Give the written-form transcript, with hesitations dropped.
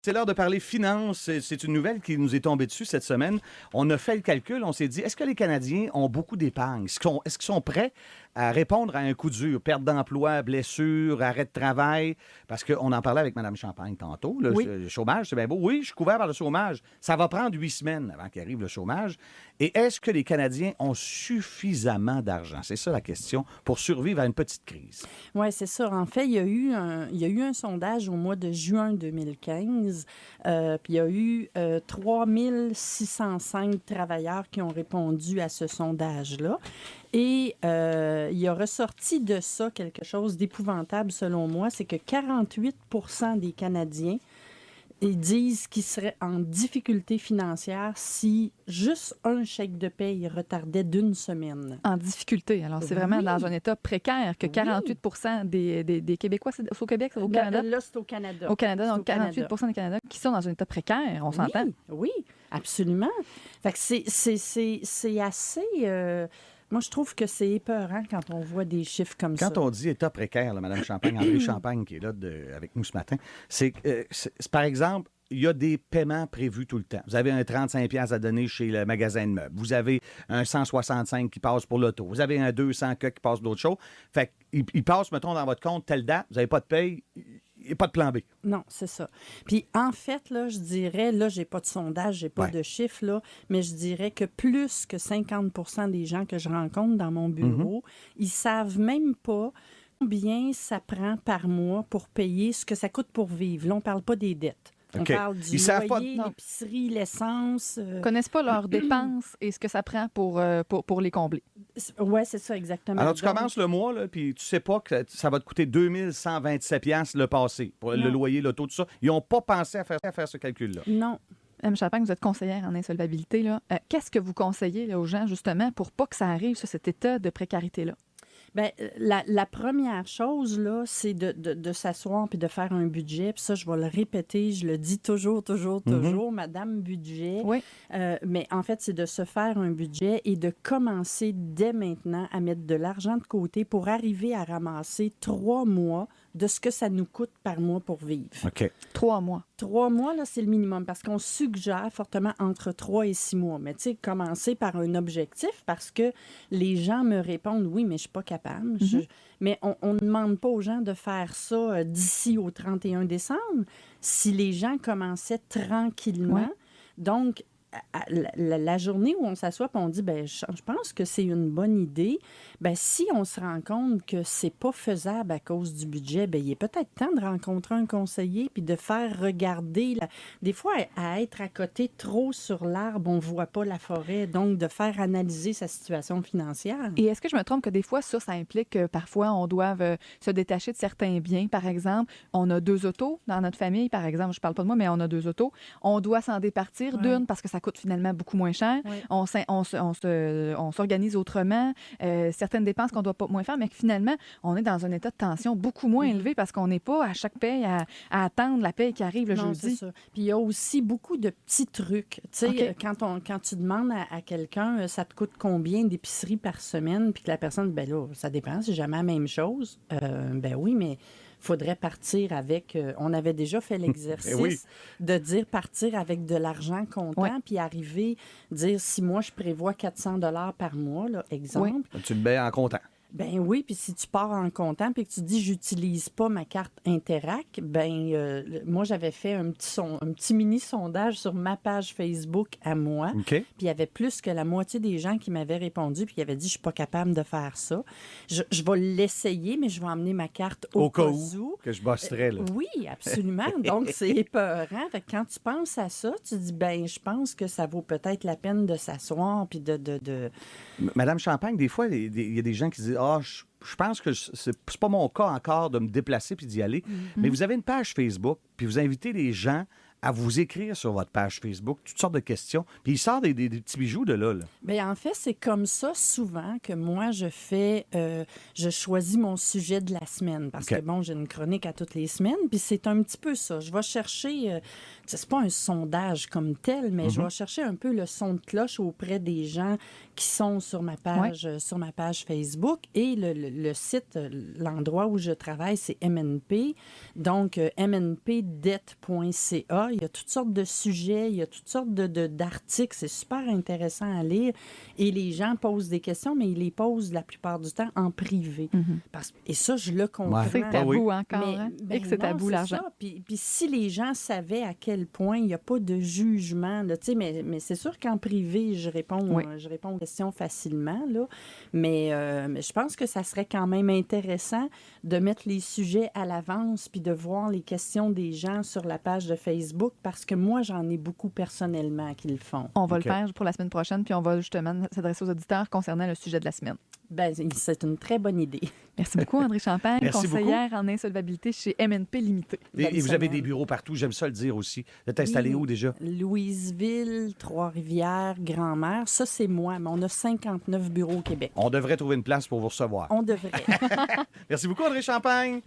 C'est l'heure de parler finances. C'est une nouvelle qui nous est tombée dessus cette semaine. On a fait le calcul, on s'est dit, est-ce que les Canadiens ont beaucoup d'épargne? Est-ce qu'ils sont prêts à répondre à un coup dur? Perte d'emploi, blessure, arrêt de travail? Parce qu'on en parlait avec Mme Champagne tantôt. Là, Oui. le chômage, c'est bien beau. Oui, je suis couvert par le chômage. Ça va prendre 8 semaines avant qu'il arrive le chômage. Et est-ce que les Canadiens ont suffisamment d'argent? C'est ça la question pour survivre à une petite crise. Oui, c'est ça. En fait, il y a eu un sondage au mois de juin 2015. Puis il y a eu 3605 travailleurs qui ont répondu à ce sondage-là. Et il a ressorti de ça quelque chose d'épouvantable, selon moi, c'est que 48 des Canadiens ils disent qu'ils seraient en difficulté financière si juste un chèque de paye retardait d'une semaine. En difficulté. Alors, c'est vraiment dans un état précaire que 48 des Québécois, c'est au Québec, au Canada? Là, c'est au Canada. Au Canada, C'est donc au Canada. 48 des Canadiens qui sont dans un état précaire, on s'entend? Oui, absolument. Fait que c'est assez... moi, je trouve que c'est épeurant quand on voit des chiffres comme ça. Quand on dit état précaire, là, Mme Champagne, André Champagne, qui est là avec nous ce matin, c'est par exemple, il y a des paiements prévus tout le temps. Vous avez un 35$ à donner chez le magasin de meubles. Vous avez un 165 qui passe pour l'auto. Vous avez un 200 qui passe d'autres choses. Fait qu'il passe, mettons, dans votre compte telle date. Vous n'avez pas de paye. Il n'y a pas de plan B. Non, c'est ça. Puis en fait, là, je dirais, là, j'ai pas de sondage, j'ai pas de chiffres, là, mais je dirais que plus que 50% des gens que je rencontre dans mon bureau, ils savent même pas combien ça prend par mois pour payer ce que ça coûte pour vivre. Là, on parle pas des dettes. On parle du loyer, l'épicerie, l'essence. Ils connaissent pas leurs dépenses et ce que ça prend pour les combler. Oui, c'est ça, exactement. Alors, tu commences le mois, là, puis tu sais pas que ça va te coûter 2127$ le passé pour le loyer, l'auto, tout ça. Ils n'ont pas pensé à faire ce calcul-là. Non. Mme Champagne, vous êtes conseillère en insolvabilité. Là. Qu'est-ce que vous conseillez là, aux gens, justement, pour pas que ça arrive, cet état de précarité-là? Bien, la première chose, là, c'est de s'asseoir puis de faire un budget. Puis ça, je vais le répéter, je le dis toujours, Madame Budget. Oui. Mais en fait, c'est de se faire un budget et de commencer dès maintenant à mettre de l'argent de côté pour arriver à ramasser 3 mois de ce que ça nous coûte par mois pour vivre. OK. 3 mois. 3 mois, là, c'est le minimum parce qu'on suggère fortement entre 3 et 6 mois. Mais tu sais, commencer par un objectif parce que les gens me répondent, oui, mais je suis pas capable. Mais on ne demande pas aux gens de faire ça d'ici au 31 décembre. Si les gens commençaient tranquillement, donc la journée où on s'assoit et on dit, ben, je pense que c'est une bonne idée, ben, si on se rend compte que c'est pas faisable à cause du budget, ben, il est peut-être temps de rencontrer un conseiller puis de faire regarder. Des fois, à être à côté trop sur l'arbre, on voit pas la forêt, donc de faire analyser sa situation financière. Et est-ce que je me trompe que des fois, ça implique que parfois, on doive se détacher de certains biens? Par exemple, on a 2 autos dans notre famille, par exemple, je parle pas de moi, mais on a 2 autos. On doit s'en départir d'une parce que ça coûte finalement beaucoup moins cher. Oui. On s'organise autrement. Certaines dépenses qu'on doit pas moins faire, mais que finalement, on est dans un état de tension beaucoup moins élevé parce qu'on n'est pas à chaque paye à attendre la paye qui arrive le jeudi. C'est ça. Puis il y a aussi beaucoup de petits trucs. Tu sais, quand tu demandes à quelqu'un, ça te coûte combien d'épicerie par semaine, puis que la personne, ben là, ça dépend, c'est jamais la même chose. Ben oui, mais faudrait partir avec... on avait déjà fait l'exercice de dire partir avec de l'argent comptant, puis arriver, dire si moi je prévois 400$ par mois, là, exemple. Tu le mets en comptant. Ben oui, puis si tu pars en comptant puis que tu dis j'utilise pas ma carte Interac, ben moi j'avais fait un petit mini sondage sur ma page Facebook à moi. Okay. Puis il y avait plus que la moitié des gens qui m'avaient répondu puis qui avaient dit je suis pas capable de faire ça. Je vais l'essayer mais je vais emmener ma carte au cas où que je bosserais là. Oui, absolument. Donc c'est épeurant. Fait que quand tu penses à ça, tu dis ben je pense que ça vaut peut-être la peine de s'asseoir puis de... Madame Champagne, des fois il y a des gens qui disent je pense que c'est pas mon cas encore de me déplacer puis d'y aller. Mais vous avez une page Facebook, puis vous invitez les gens à vous écrire sur votre page Facebook toutes sortes de questions. Puis il sort des petits bijoux de là. Bien, en fait, c'est comme ça souvent que moi, je choisis mon sujet de la semaine. Parce que, bon, j'ai une chronique à toutes les semaines, puis c'est un petit peu ça. Je vais chercher, c'est pas un sondage comme tel, mais je vais chercher un peu le son de cloche auprès des gens qui sont sur ma page Facebook. Et le site, l'endroit où je travaille, c'est MNP. Donc, mnpdebt.ca. Il y a toutes sortes de sujets, il y a toutes sortes d'articles. C'est super intéressant à lire. Et les gens posent des questions, mais ils les posent la plupart du temps en privé. Et ça, je le comprends. C'est tabou encore, Mais, hein? ben Et que c'est non, tabou, c'est l'argent. ça. Puis si les gens savaient à quel point il n'y a pas de jugement, là, mais c'est sûr qu'en privé, je réponds aux questions facilement, là, mais je pense que ça serait quand même intéressant de mettre les sujets à l'avance puis de voir les questions des gens sur la page de Facebook parce que moi, j'en ai beaucoup personnellement qui le font. On va OK. le faire pour la semaine prochaine, puis on va justement s'adresser aux auditeurs concernant le sujet de la semaine. Ben, c'est une très bonne idée. Merci beaucoup, André Champagne, Merci conseillère en insolvabilité chez MNP Limité. Et Bonne vous avez semaine. des bureaux partout, j'aime ça le dire aussi. Vous êtes installé où déjà? Louisville, Trois-Rivières, Grand-Mère, ça, c'est moi, mais on a 59 bureaux au Québec. On devrait trouver une place pour vous recevoir. On devrait. Merci beaucoup, André Champagne.